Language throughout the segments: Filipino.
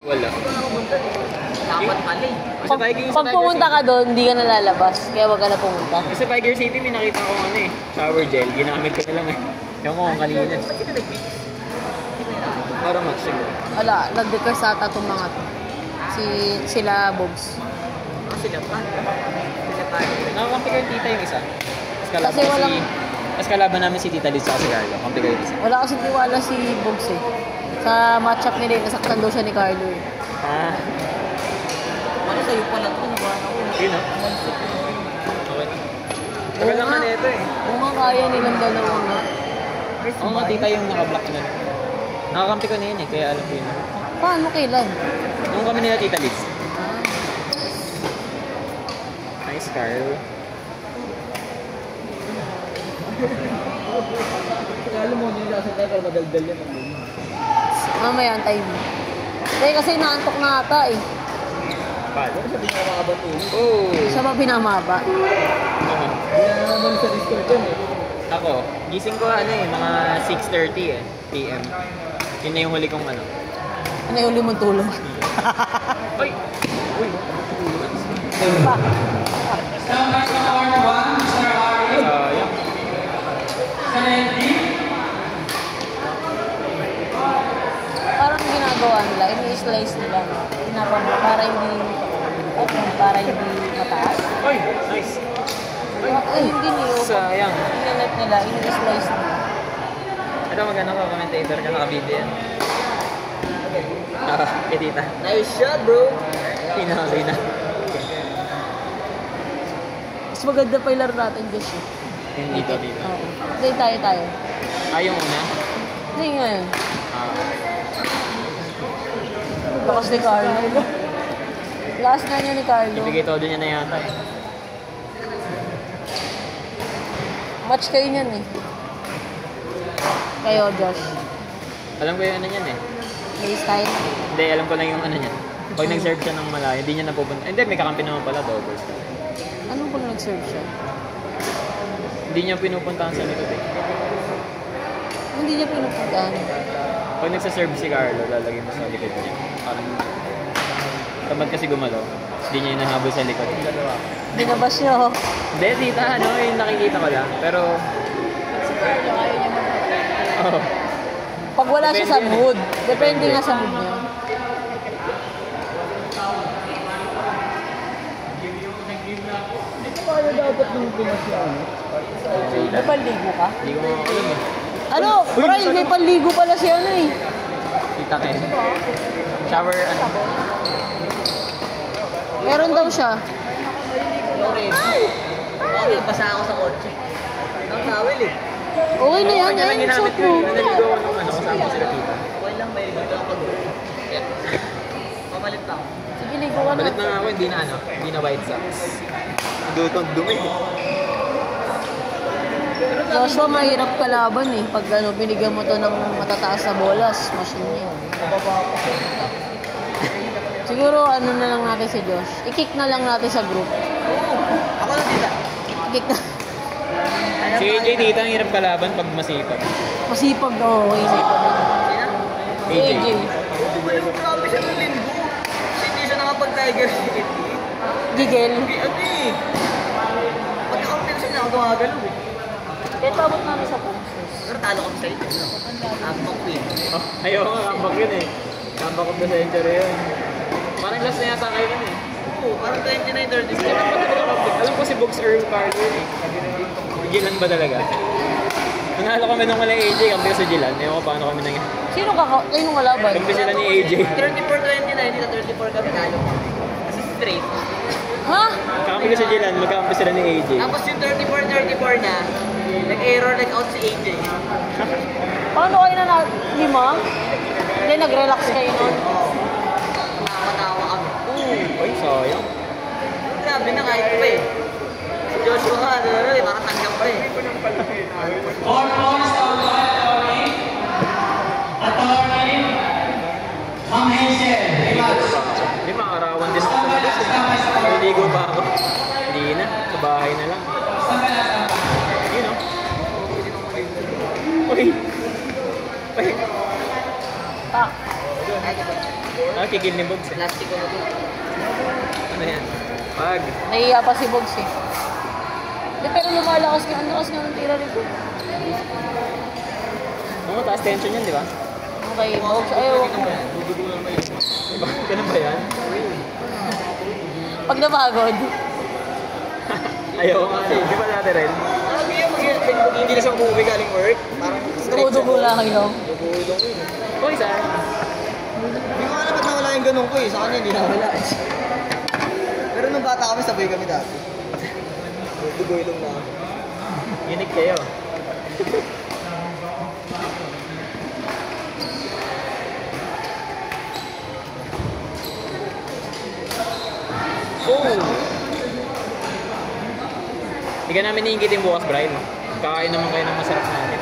Wala. Dapat pala eh. Pag pumunta ka doon, hindi ka nalalabas. Kaya wag ka na pumunta. Kasi Tiger City, may nakita ko ano eh. Shower gel. Ginamit ko na lang eh. Ewan ko kung kanina. Para match siguro. Wala, nag-request ata itong mga to. Sila Bogs. Sila pa. Nakakampi ko yung tita yung isa. Kasi walang... Mas kalaban namin si Tita Liz sa si Carlo. Kampi ko yung isa. Wala kasi tiwala si Bogs eh. Sa matchup nila, nasaktan daw siya ni Carlo eh. Ah. Ano sa'yo pala ito? Nabahan ako. Yun o. Okay. Tagal lang na ito eh. Oo nga, kaya nilang dalawang nga. Oo nga, tita yung nakablock na. Nakakampi ko na yun eh, kaya alam ko yun. Paano kailan? Nung kami nila Tita Liz. Nice, Carl. Kaya mo nila sa tayo, madaldal yan. Mamaya, antay mo. Hindi, kasi naantok na ata eh. Paano? Sabi nga makabato. Oh! Siya ba pinamaba? Naman sa Discord yun eh. Ako, gising ko ano eh, mga 6:30 eh, PM. Yun na yung huli kong ano. Ano yung uli mong tulog? Uy! Uy! Sayang. Parang ginagawa nila, ini-slice nila. Para hindi mataas. Uy! Nice! Ay, hindi niyo. Sayang. Ininit nila, ini-slice nila. Ito maganda ka, commentator ka, nakabidyo yan. Kay tita. Nice shot bro! Pinakasay na. Mas maganda pa yung laro natin, Josh. Yung dito. Oo. Hindi, tayo. Yung una? Hindi ngayon. Ah. Lakas ni Carlo. Last na niya ni Carlo. Ibigay todo niya na yata eh. Match kayo niyan eh. Kayo, Josh. Alam ko yung ano niyan eh. Playstyle. Hindi, alam ko lang yung ano niyan. Pag nag-serve siya ng malayo, hindi niya napupunta. Hindi, may kakampi naman pala, doubles. Anong pag nag-serve siya? Hindi niya pinupuntahan sa likod eh. Hindi niya pinupuntahan. Pag nagsaserve si Carlo, lalagay mo sa likod niya. Parang tamad kasi gumalaw. Hindi niya hinahabol sa likod. Binabas niya ako. Hindi, tita, ano, yung nakikita ko lang. Pero, Si Carlo, ayaw niya mag-hapon. oh. Pag wala siya sa mood. Depende nga sa mood niya. Paano dapat nung pinasyan? May panligo ka? Hindi ko alam eh. Ano? Brian, may panligo pala siya ano eh. Tita Ken. Shower, ano? Meron daw siya. Okay, basa ako sa kotse. Ang tawel eh. Okay na yan, Kanya lang ayun, ginamit suot ko. mo. Naligo ako nung ano, kasama ko sila tita. Okay lang, may ligot ako pag pamalit lang. Sige, ligo ka na. Balit na nga ako, hindi na ano, hindi na white socks. Dutong dumi. Joshua, mahirap kalaban eh. Pag ano, binigyan mo to ng matataas na bolas, machine niya. Siguro ano na lang natin si Josh. I-kick na lang natin sa group. Ako lang dito. I-kick na. Si AJ tita, ang hirap kalaban pag masipag. Masipag daw. Okay, masipag. Si AJ. Grabe siya ng linggo. Hindi siya nakapag-Tiger City. Gigel. Ano eh. Pagka-compensation niya ako gumagalaw eh. Kaya tabot namin sa Pumsos. Pero talo kami sa ito. Ambak queen. Oh, ayaw nga, kambak yun eh. Kambak of the century yun. Parang last na yata kayo yun eh. Oo, parang 29-30. Alam ko si Box Earl Carter eh. Gilan ba talaga? Nanalo kami nung wala AJ, kampi sa Gilan. Ewan ko paano kami nangyari. Sino kalaban? Kampi sila ni AJ. 34-29, dito 34 kami talo. Kasi straight. Ha? Kampi ko sa Gilan, magkampi sila ni AJ. Tapos yung 34-34 na, nag-error, nag-out si AJ. Paano kayo na 5? Hindi, nag-relax kayo nun. Nakakatawa kami. Uy, sayang. Grabe na kahit pa eh. Si Joshua ka, parang tanggap pa eh. Hindi, makarawan din ako sa labas eh. Naliligo pa ako. Hindi na, sa bahay na lang. Yun o. Uy! Uy! Tak. Kikil ni Bogs eh. Plastic ko na to. Ano yan? Pag. Nahiya pa si Bogs eh. Di, pero lumalakas nga. Ang lakas nga ng tira rito. Oo, taas tension yan, di ba? Okay, Bogs. Ayaw ko. Ganun ba yan? Pag napagod. Ayaw ko nga eh. Di ba dati rin? Sabi yung hindi na siya umuwi galing work. Parang Dugo-dugo lang kayo. Dugo-dugo yun. Uy, saan? Hindi ko alam ba't nawala yung ganun ko eh. Sa kanya hindi nawala eh. Pero nung bata kami, sabay kami dati. Dugo-ilong na ako. Unique kayo. Oh! Hindi ka namin iingitin bukas, Brian. Kakain naman kayo ng masarap namin.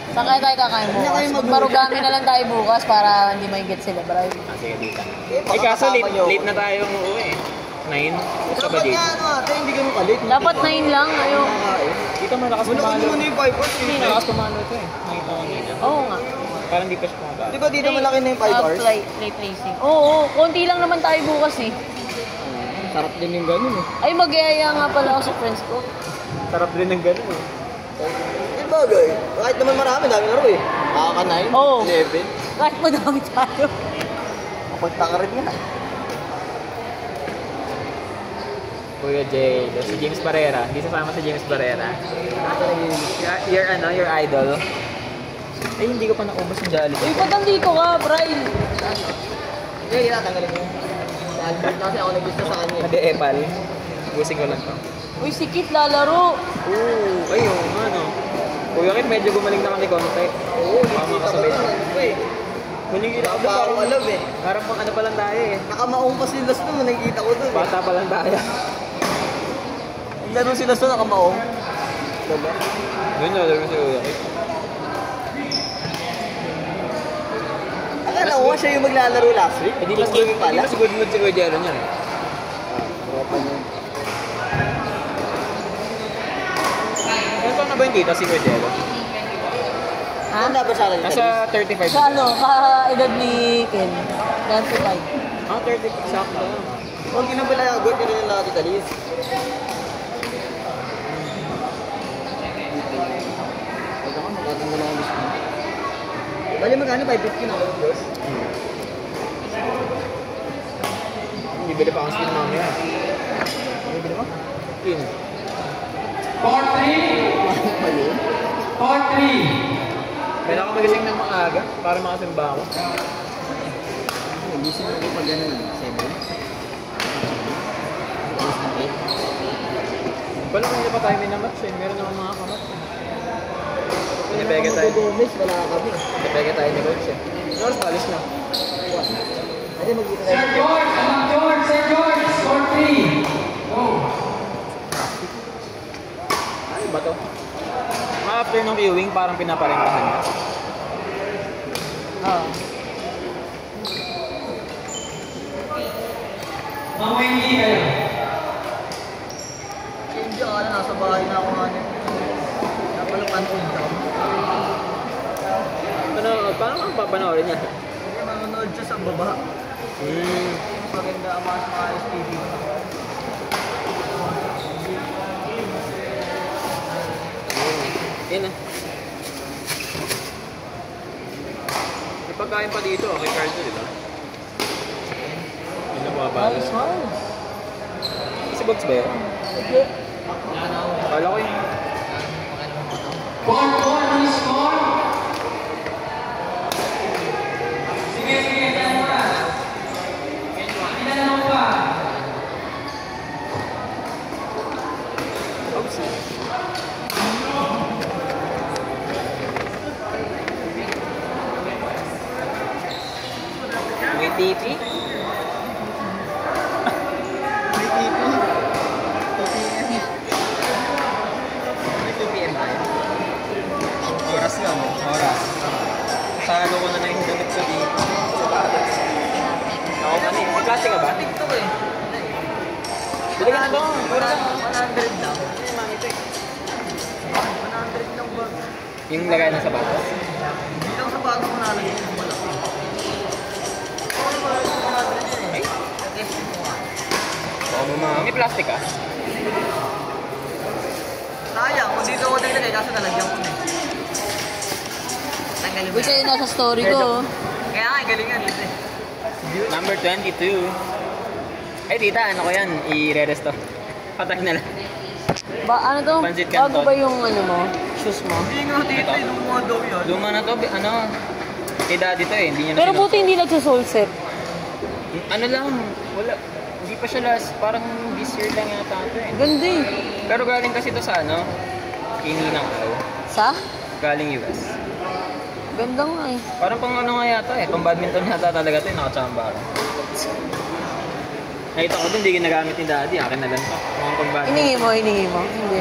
Saan kaya tayo kakain bukas? Magmarugami na lang tayo bukas para hindi maigit sila, Brian. Sige, dito. Eh, kaso late na tayo umuwi eh. 9? Gusto ba Dapat dito? nga ano ate, hindi ganun kalit. Dapat 9 lang. Ayaw. Dito malakas Wala ko pumalo. naman yung 5 hours Hindi, eh. malakas pumalo ito eh. Nakita ko nila. Oo nga. Parang di pa siya pumabalo. Di ba dito malaki na yung 5 hours? Play racing. Oo, konti lang naman tayo bukas eh. Sarap din yung ganun eh. Ay, mag-iaya nga pala ako sa friends ko. Sarap din ng gano'n eh. Di ba guys? Kahit naman marami, dami laro eh. Nakaka-9, Oo. 11. Kahit madami tayo. Kapagtaka rin nga. Kuya Jay, si James Barrera. Hindi sasama si James Barrera. Your idol. Ay, hindi ko pa naubos yung Jolly. Uy, ba't nandito ka, Brian? Hindi, tanggalin ko. Albert kasi ako nag-gusto sa kanya. Hindi, Epal. Busing ko lang to. Uy, si Kit lalaro. Oo, ayun, ano. Kuya Kit, medyo gumaling na kami konti. Oo, Baka makasabay. Huling kita ko Baka doon. alam eh. Harap pang ano pa lang tayo eh. Nakamaong pa si Los doon, nakikita ko doon. Bata pa lang tayo. Ang laro si Los doon, nakamaong. Diba? Yun na, laro si Kuya Kit. Akala ko nga siya yung maglalaro last week. Hindi mas good pala. Hindi mas good mood si Kuya Jero niya. Tropa niya. Ano pa na ba yung kita si Kuya Jero? Ha? Ano ba sa akin? Nasa 35. Sa ano, ka-edad ni Ken. 95. Ah, 30. Sakto. Huwag ginabala, good ka rin yung lahat italis. Huwag ako, magkatang mo lang ang gusto. Bali magkano? 550 na ako, boss. Bibili pa ang skin mamaya. Bibili mo? Skin. Part 3. Mali. Part 3. Kaya ako magising ng maaga para makasimba ako. Gising ako pag gano'n. 7. Wala kung pa tayo minamatch eh. Meron naman mga kamatch eh. Pinipeke tayo. Mag-gomis, wala kami. Pinipeke tayo ni Coach eh. North, alis na. Ate, mag-kita tayo. St. George, St. George, St. George. Score 3. Go. Ano ba to? After nung viewing, parang pinaparentahan niya. Oo. Mamwindi kayo. Hindi ako na, nasa bahay na ako nga niya. Napalukan ko yung down. Ano, paano kang papanoorin niya? Hindi, manonood siya sa baba. Mas maganda ang mga ayos TV. Yan ah. May pagkain pa dito, kay Cardo, di ba? Yun na bumabalo. Nice one. Si Box ba yun? Okay. Kala ko yun. Part 1 is score. Sige, sige, tayo muna. Ilan mo pa? Oops. May TP? May TV. May 2 PM tayo. Oras lang, oras. Salo ko na yung damit ko dito. Ako man eh. May klase ka ba? TikTok eh. Bili ka na ba? 100 lang. Ay, mami ito eh. 100 lang ba? Yung lagay ng sapatos. Hindi lang sa bago ko nalagay yung malaki. Naka-plastic ka? Sayang, kung dito ako nilagay, kaso nalagyan ko na eh. Tanggalin mo Uy, kayo nasa story ko. oh. Kaya nga, galingan dito eh. Number 22. Ay, tita, ano ko yan? I-re-resto. Patay na lang. Ano to? Pansit Bago canton. ba yung ano mo? Shoes mo? Hindi nga dito eh, lumuha daw yun. Luma na to, ano? Kay daddy to eh, hindi niya na Pero buti hindi nagsa-soul set. Ano lang, wala. Hindi pa siya last, parang this year lang yata ito eh. Ganda eh. Pero galing kasi to sa ano? Kininang araw. Sa? Galing US. Ganda nga eh. Parang pang ano nga yata eh, pang badminton yata talaga ito eh, nakachamba ako. Nakita ko din, hindi ginagamit ni daddy, akin na lang to. Mga pang badminton. Hiningi mo? Hindi.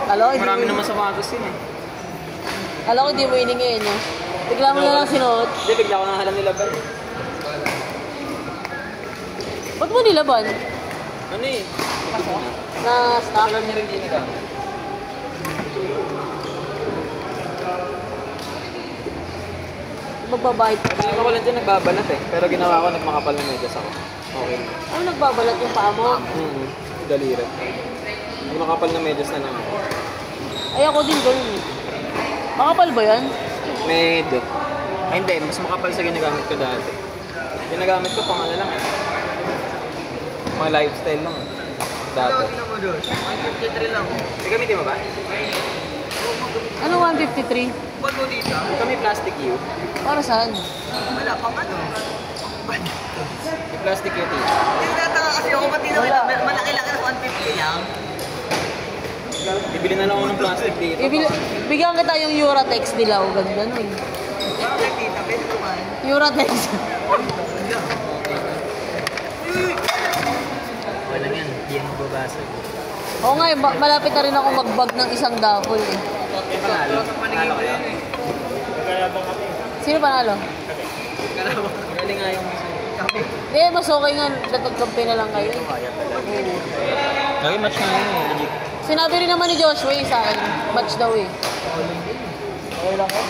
Kala ko Marami hindi mo. naman sapatos yun eh. Kala ko hindi mo hiningi yun eh. Bigla mo na lang sinuot. Hindi, bigla ko nang halam nilaban eh. Ba't mo nilaban? Ano eh? Na stock? Tagal niya rin ginagamit. Magbabayad ka. Kasi ako lang dyan nagbabalat eh. Pero ginawa ko, nagmakapal na medyas ako. Okay. Ano nagbabalat yung paa mo? Daliri. Nakapal na medyas na lang ako. Ay ako din ganun eh. Makapal ba yan? Medyo. Ay hindi, mas makapal sa ginagamit ko dati. Ginagamit ko pang ano lang eh. Mga lifestyle lang eh. Dati. Tingnan mo doon, 153 lang. Hindi gamitin mo ba? Ano 153? Ba't mo dito? Hindi kami plastic U. Para saan? Wala pang ano. Yung plastic U tea. Hindi nataka kasi ako pati na malaki-laki na 150 lang. Bibili na lang ako ng plastic dito. Bigyan kita yung Uratex dilaw. Ganda nun. Bakit tita, pwede kumain. Uratex. Wala yan, hindi yan mababasag. Oo nga, malapit na rin ako mag-bag ng isang dapol eh. May panalo. Sa paningin ko yun eh. Sino panalo? Galing nga yung Hindi, mas okay nga. Nagkampi na lang kayo. Lagi match nga yun eh. Legit. Sinabi rin naman ni Joshua sa akin, match daw eh. Okay lang eh.